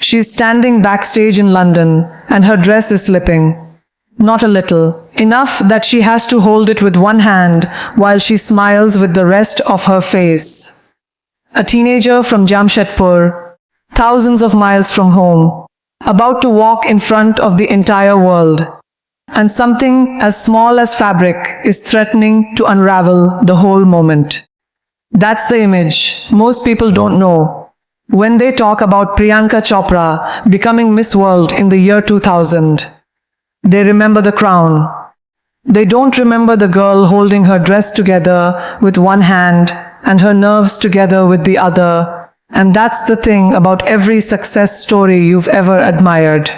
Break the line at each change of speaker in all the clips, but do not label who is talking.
She's standing backstage in London, and her dress is slipping. Not a little, enough that she has to hold it with one hand while she smiles with the rest of her face. A teenager from Jamshedpur, thousands of miles from home, about to walk in front of the entire world. And something as small as fabric is threatening to unravel the whole moment. That's the image most people don't know when they talk about Priyanka Chopra becoming Miss World in the year 2000. They remember the crown. They don't remember the girl holding her dress together with one hand and her nerves together with the other. And that's the thing about every success story you've ever admired.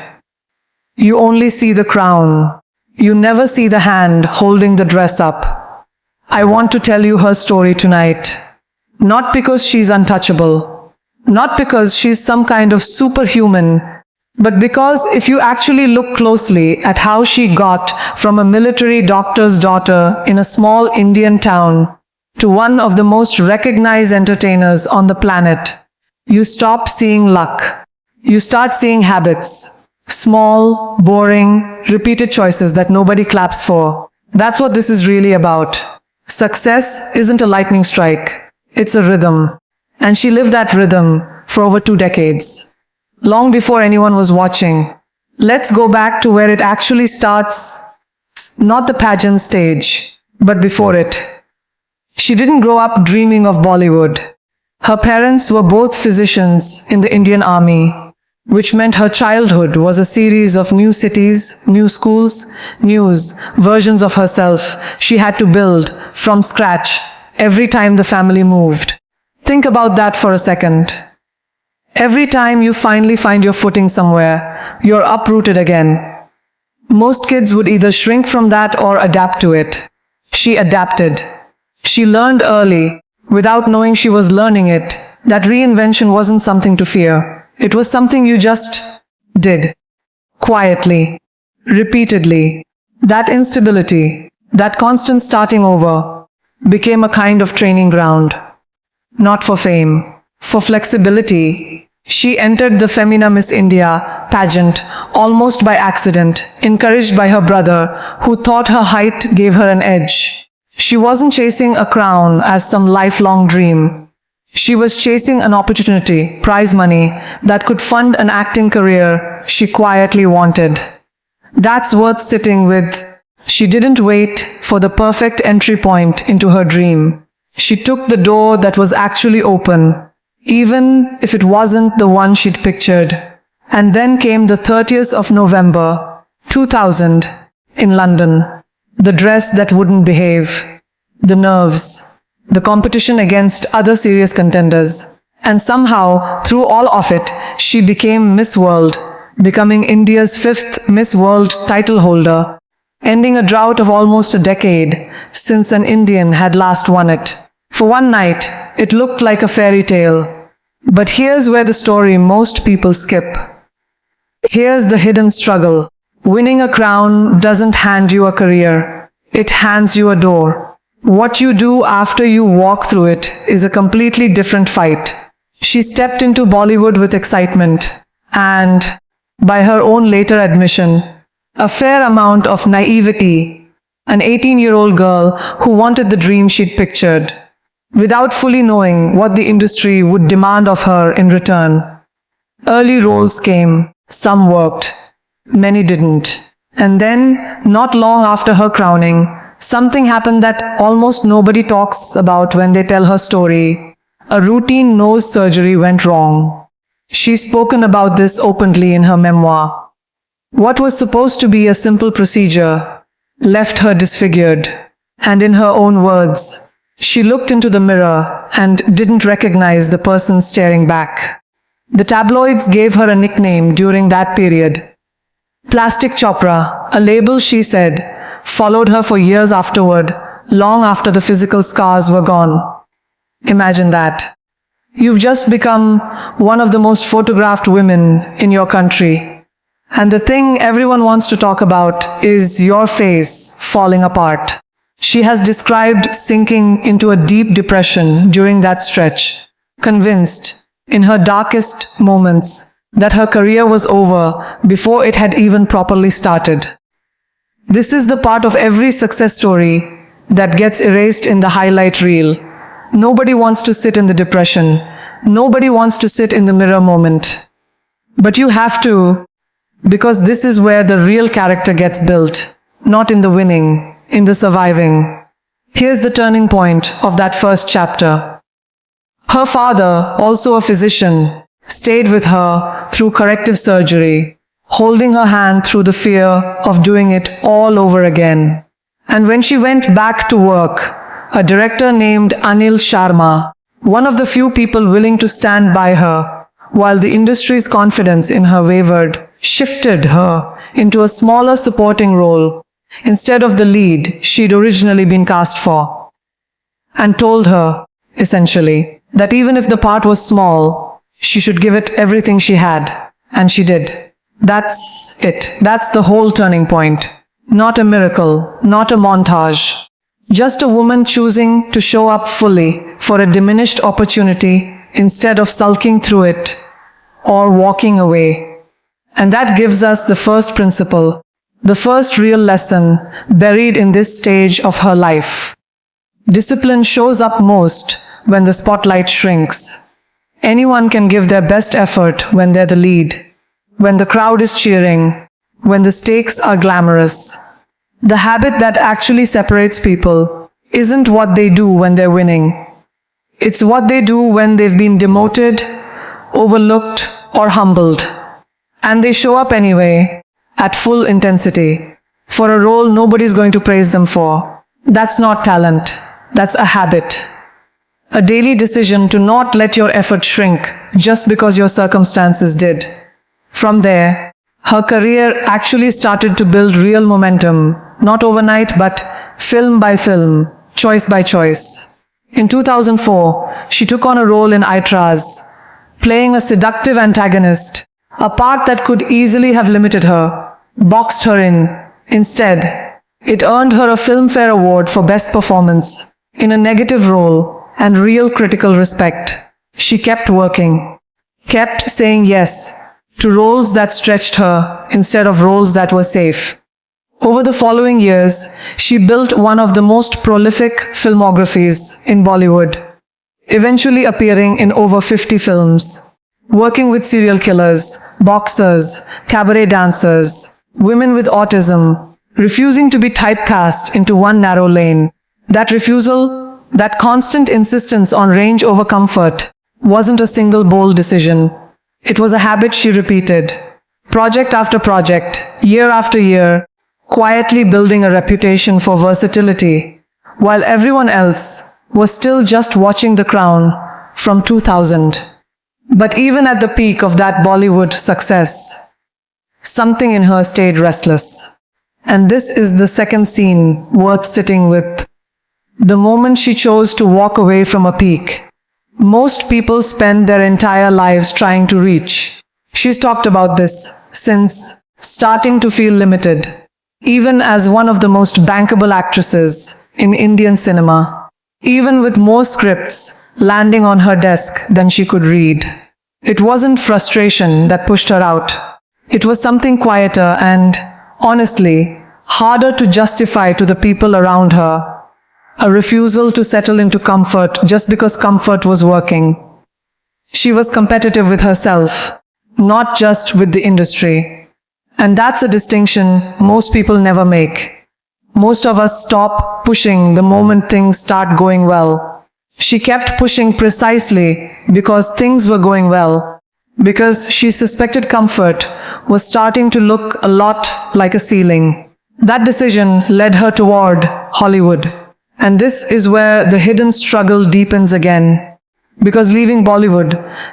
You only see the crown. You never see the hand holding the dress up. I want to tell you her story tonight. Not because she's untouchable. Not because she's some kind of superhuman. But because if you actually look closely at how she got from a military doctor's daughter in a small Indian town to one of the most recognized entertainers on the planet, you stop seeing luck. You start seeing habits. Small, boring, repeated choices that nobody claps for. That's what this is really about. Success isn't a lightning strike. It's a rhythm. And she lived that rhythm for over 2 decades. Long before anyone was watching. Let's go back to where it actually starts. Not the pageant stage, but before it. She didn't grow up dreaming of Bollywood. Her parents were both physicians in the Indian Army, which meant her childhood was a series of new cities, new schools, new versions of herself she had to build from scratch every time the family moved. Think about that for a second. Every time you finally find your footing somewhere, you're uprooted again. Most kids would either shrink from that or adapt to it. She adapted. She learned early, without knowing she was learning it, that reinvention wasn't something to fear. It was something you just did. Quietly. Repeatedly. That instability, that constant starting over, became a kind of training ground. Not for fame, for flexibility. She entered the Femina Miss India pageant almost by accident, encouraged by her brother, who thought her height gave her an edge. She wasn't chasing a crown as some lifelong dream. She was chasing an opportunity, prize money, that could fund an acting career she quietly wanted. That's worth sitting with. She didn't wait for the perfect entry point into her dream. She took the door that was actually open, even if it wasn't the one she'd pictured. And then came the 30th of November, 2000, in London. The dress that wouldn't behave. The nerves. The competition against other serious contenders. And somehow, through all of it, she became Miss World, becoming India's 5th Miss World title holder, ending a drought of almost a decade since an Indian had last won it. For one night, it looked like a fairy tale. But here's where the story most people skip. Here's the hidden struggle. Winning a crown doesn't hand you a career. It hands you a door. What you do after you walk through it is a completely different fight. She stepped into Bollywood with excitement and, by her own later admission, a fair amount of naivety, an 18-year-old girl who wanted the dream she'd pictured, without fully knowing what the industry would demand of her in return. Early roles came, some worked, many didn't. And then, not long after her crowning, something happened that almost nobody talks about when they tell her story. A routine nose surgery went wrong. She's spoken about this openly in her memoir. What was supposed to be a simple procedure left her disfigured. And in her own words, she looked into the mirror and didn't recognize the person staring back. The tabloids gave her a nickname during that period. Plastic Chopra, a label, she said, followed her for years afterward, long after the physical scars were gone. Imagine that. You've just become one of the most photographed women in your country. And the thing everyone wants to talk about is your face falling apart. She has described sinking into a deep depression during that stretch, convinced, in her darkest moments, that her career was over before it had even properly started. This is the part of every success story that gets erased in the highlight reel. Nobody wants to sit in the depression. Nobody wants to sit in the mirror moment. But you have to, because this is where the real character gets built, not in the winning, in the surviving. Here's the turning point of that first chapter. Her father, also a physician, stayed with her through corrective surgery, holding her hand through the fear of doing it all over again. And when she went back to work, a director named Anil Sharma, one of the few people willing to stand by her, while the industry's confidence in her wavered, shifted her into a smaller supporting role instead of the lead she'd originally been cast for, and told her, essentially, that even if the part was small, she should give it everything she had, and she did. That's it. That's the whole turning point. Not a miracle, not a montage. Just a woman choosing to show up fully for a diminished opportunity instead of sulking through it or walking away. And that gives us the first principle, the first real lesson buried in this stage of her life. Discipline shows up most when the spotlight shrinks. Anyone can give their best effort when they're the lead, when the crowd is cheering, when the stakes are glamorous. The habit that actually separates people isn't what they do when they're winning. It's what they do when they've been demoted, overlooked, or humbled. And they show up anyway, at full intensity, for a role nobody's going to praise them for. That's not talent. That's a habit. A daily decision to not let your effort shrink just because your circumstances did. From there, her career actually started to build real momentum, not overnight, but film by film, choice by choice. In 2004, she took on a role in Aitraz, playing a seductive antagonist, a part that could easily have limited her, boxed her in. Instead, it earned her a Filmfare Award for Best Performance, in a negative role, and real critical respect. She kept working, kept saying yes to roles that stretched her instead of roles that were safe. Over the following years, she built one of the most prolific filmographies in Bollywood, eventually appearing in over 50 films, working with serial killers, boxers, cabaret dancers, women with autism, refusing to be typecast into one narrow lane. That refusal, that constant insistence on range over comfort, wasn't a single bold decision. It was a habit she repeated, project after project, year after year, quietly building a reputation for versatility, while everyone else was still just watching The Crown from 2000. But even at the peak of that Bollywood success, something in her stayed restless. And this is the second scene worth sitting with. The moment she chose to walk away from a peak most people spend their entire lives trying to reach. She's talked about this since starting to feel limited, even as one of the most bankable actresses in Indian cinema, even with more scripts landing on her desk than she could read. It wasn't frustration that pushed her out. It was something quieter and, honestly, harder to justify to the people around her. A refusal to settle into comfort just because comfort was working. She was competitive with herself, not just with the industry. And that's a distinction most people never make. Most of us stop pushing the moment things start going well. She kept pushing precisely because things were going well, because she suspected comfort was starting to look a lot like a ceiling. That decision led her toward Hollywood. And this is where the hidden struggle deepens again. Because leaving Bollywood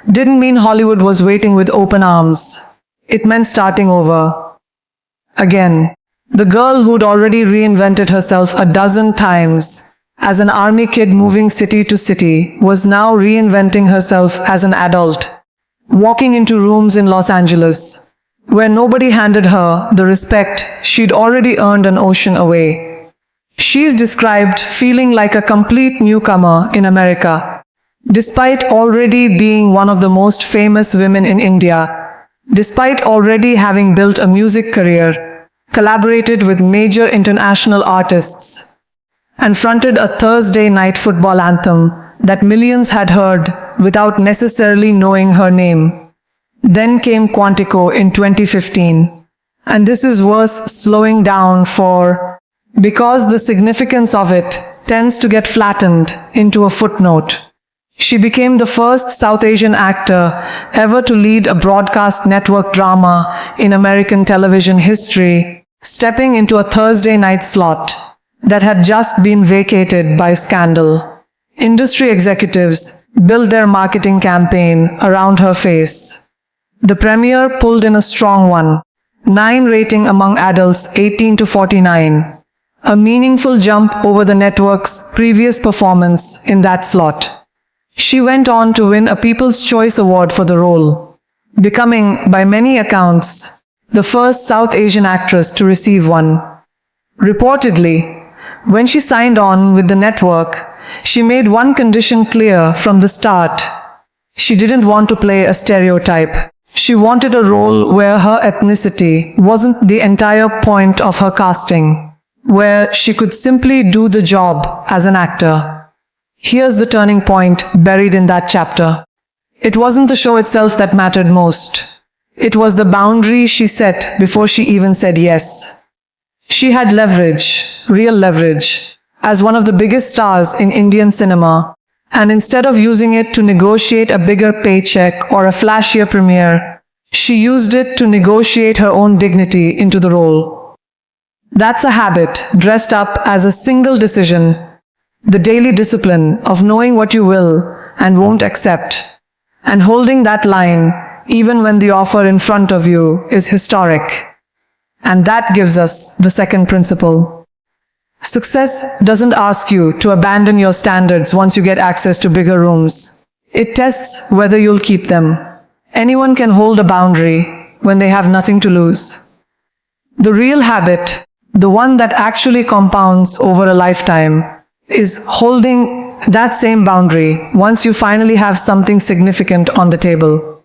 didn't mean Hollywood was waiting with open arms. It meant starting over. Again, the girl who'd already reinvented herself a dozen times as an army kid moving city to city was now reinventing herself as an adult, walking into rooms in Los Angeles, where nobody handed her the respect she'd already earned an ocean away. She's described feeling like a complete newcomer in America, despite already being one of the most famous women in India. Despite already having built a music career, collaborated with major international artists, and fronted a Thursday night football anthem that millions had heard without necessarily knowing her name. Then came Quantico in 2015. And this is worth slowing down for, because the significance of it tends to get flattened into a footnote. She became the first South Asian actor ever to lead a broadcast network drama in American television history, stepping into a Thursday night slot that had just been vacated by scandal. Industry executives built their marketing campaign around her face. The premiere pulled in a strong one, 9 rating among adults 18 to 49, a meaningful jump over the network's previous performance in that slot. She went on to win a People's Choice Award for the role, becoming, by many accounts, the first South Asian actress to receive one. Reportedly, when she signed on with the network, she made one condition clear from the start. She didn't want to play a stereotype. She wanted a role where her ethnicity wasn't the entire point of her casting, where she could simply do the job as an actor. Here's the turning point buried in that chapter. It wasn't the show itself that mattered most. It was the boundary she set before she even said yes. She had leverage, real leverage, as one of the biggest stars in Indian cinema, and instead of using it to negotiate a bigger paycheck or a flashier premiere, she used it to negotiate her own dignity into the role. That's a habit dressed up as a single decision, the daily discipline of knowing what you will and won't accept, and holding that line even when the offer in front of you is historic. And that gives us the second principle. Success doesn't ask you to abandon your standards once you get access to bigger rooms. It tests whether you'll keep them. Anyone can hold a boundary when they have nothing to lose. The real habit, the one that actually compounds over a lifetime, is holding that same boundary once you finally have something significant on the table.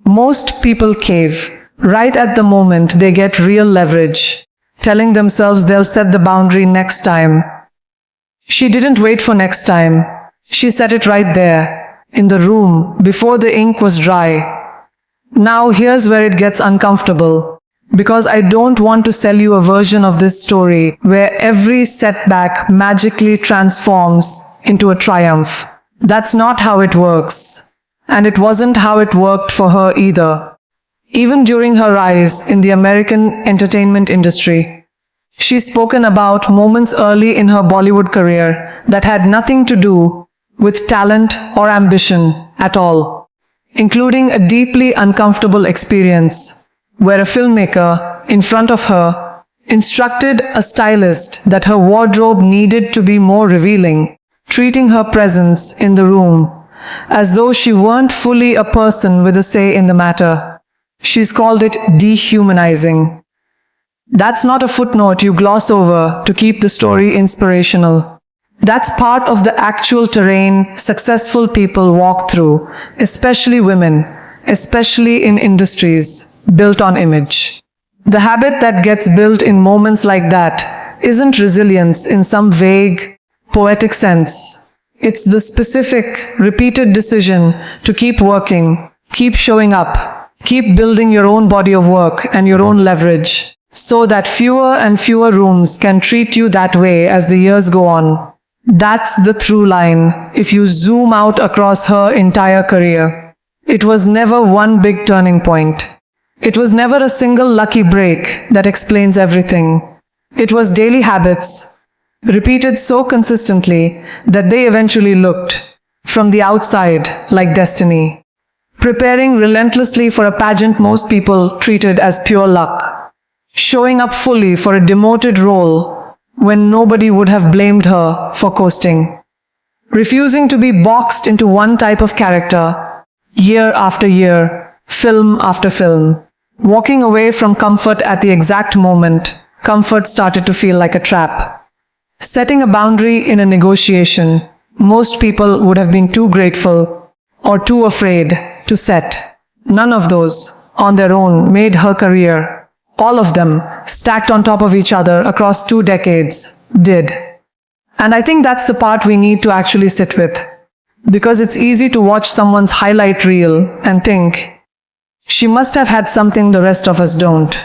Most people cave right at the moment they get real leverage, telling themselves they'll set the boundary next time. She didn't wait for next time. She set it right there, in the room, before the ink was dry. Now here's where it gets uncomfortable, because I don't want to sell you a version of this story where every setback magically transforms into a triumph. That's not how it works. And it wasn't how it worked for her either. Even during her rise in the American entertainment industry, she's spoken about moments early in her Bollywood career that had nothing to do with talent or ambition at all, including a deeply uncomfortable experience where a filmmaker in front of her instructed a stylist that her wardrobe needed to be more revealing, treating her presence in the room as though she weren't fully a person with a say in the matter. She's called it dehumanizing. That's not a footnote you gloss over to keep the story inspirational. That's part of the actual terrain successful people walk through, especially women, especially in industries built on image. The habit that gets built in moments like that isn't resilience in some vague, poetic sense. It's the specific, repeated decision to keep working, keep showing up, keep building your own body of work and your own leverage, so that fewer and fewer rooms can treat you that way as the years go on. That's the through line if you zoom out across her entire career. It was never one big turning point. It was never a single lucky break that explains everything. It was daily habits, repeated so consistently that they eventually looked, from the outside, like destiny. Preparing relentlessly for a pageant most people treated as pure luck. Showing up fully for a demoted role when nobody would have blamed her for coasting. Refusing to be boxed into one type of character, year after year, film after film. Walking away from comfort at the exact moment comfort started to feel like a trap. Setting a boundary in a negotiation most people would have been too grateful or too afraid to set. None of those, on their own, made her career. All of them, stacked on top of each other across 2 decades, did. And I think that's the part we need to actually sit with. Because it's easy to watch someone's highlight reel and think, she must have had something the rest of us don't.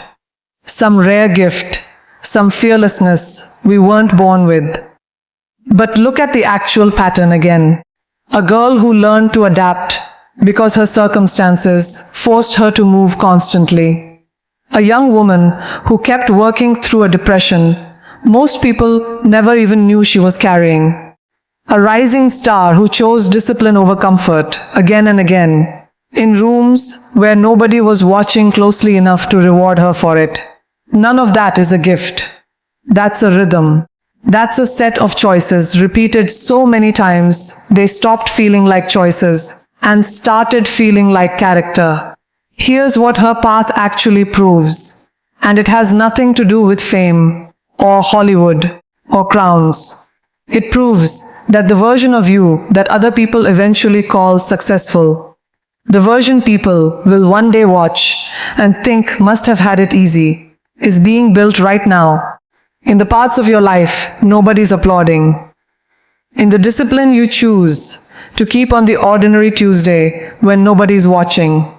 Some rare gift, some fearlessness we weren't born with. But look at the actual pattern again. A girl who learned to adapt because her circumstances forced her to move constantly. A young woman who kept working through a depression most people never even knew she was carrying. A rising star who chose discipline over comfort again and again, in rooms where nobody was watching closely enough to reward her for it. None of that is a gift. That's a rhythm. That's a set of choices repeated so many times they stopped feeling like choices and started feeling like character. Here's what her path actually proves. And it has nothing to do with fame, or Hollywood, or crowns. It proves that the version of you that other people eventually call successful, the version people will one day watch and think must have had it easy, is being built right now. In the parts of your life nobody's applauding. In the discipline you choose to keep on the ordinary Tuesday when nobody's watching.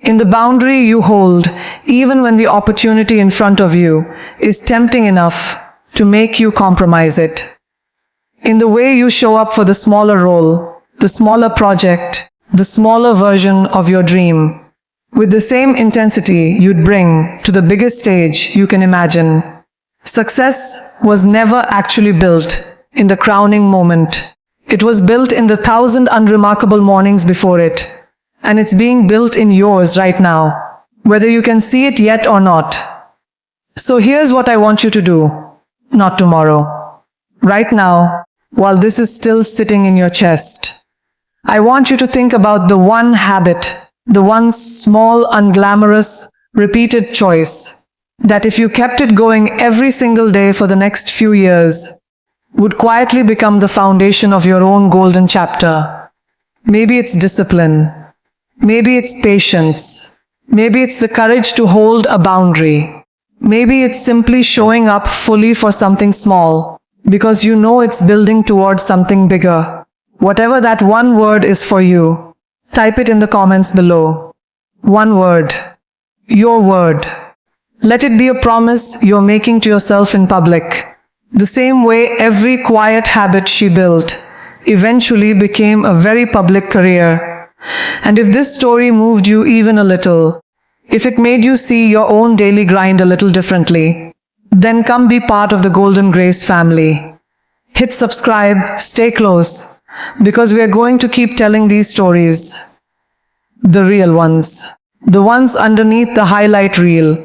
In the boundary you hold even when the opportunity in front of you is tempting enough to make you compromise it. In the way you show up for the smaller role, the smaller project, the smaller version of your dream, with the same intensity you'd bring to the biggest stage you can imagine. Success was never actually built in the crowning moment. It was built in the 1,000 unremarkable mornings before it. And it's being built in yours right now, whether you can see it yet or not. So here's what I want you to do. Not tomorrow. Right now, while this is still sitting in your chest. I want you to think about the one habit, the one small, unglamorous, repeated choice, that if you kept it going every single day for the next few years, would quietly become the foundation of your own golden chapter. Maybe it's discipline. Maybe it's patience. Maybe it's the courage to hold a boundary. Maybe it's simply showing up fully for something small, because you know it's building towards something bigger. Whatever that one word is for you, type it in the comments below. One word. Your word. Let it be a promise you're making to yourself in public. The same way every quiet habit she built eventually became a very public career. And if this story moved you even a little, if it made you see your own daily grind a little differently, then come be part of the Golden Grace family. Hit subscribe, stay close, because we are going to keep telling these stories. The real ones. The ones underneath the highlight reel.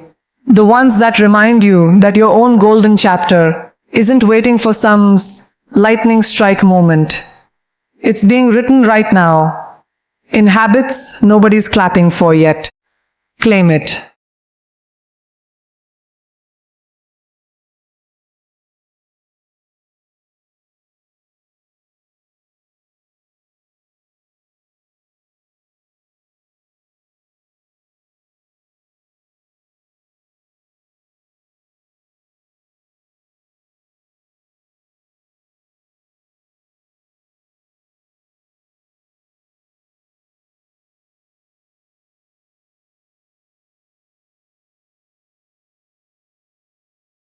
The ones that remind you that your own golden chapter isn't waiting for some lightning strike moment. It's being written right now. In habits nobody's clapping for yet. Claim it.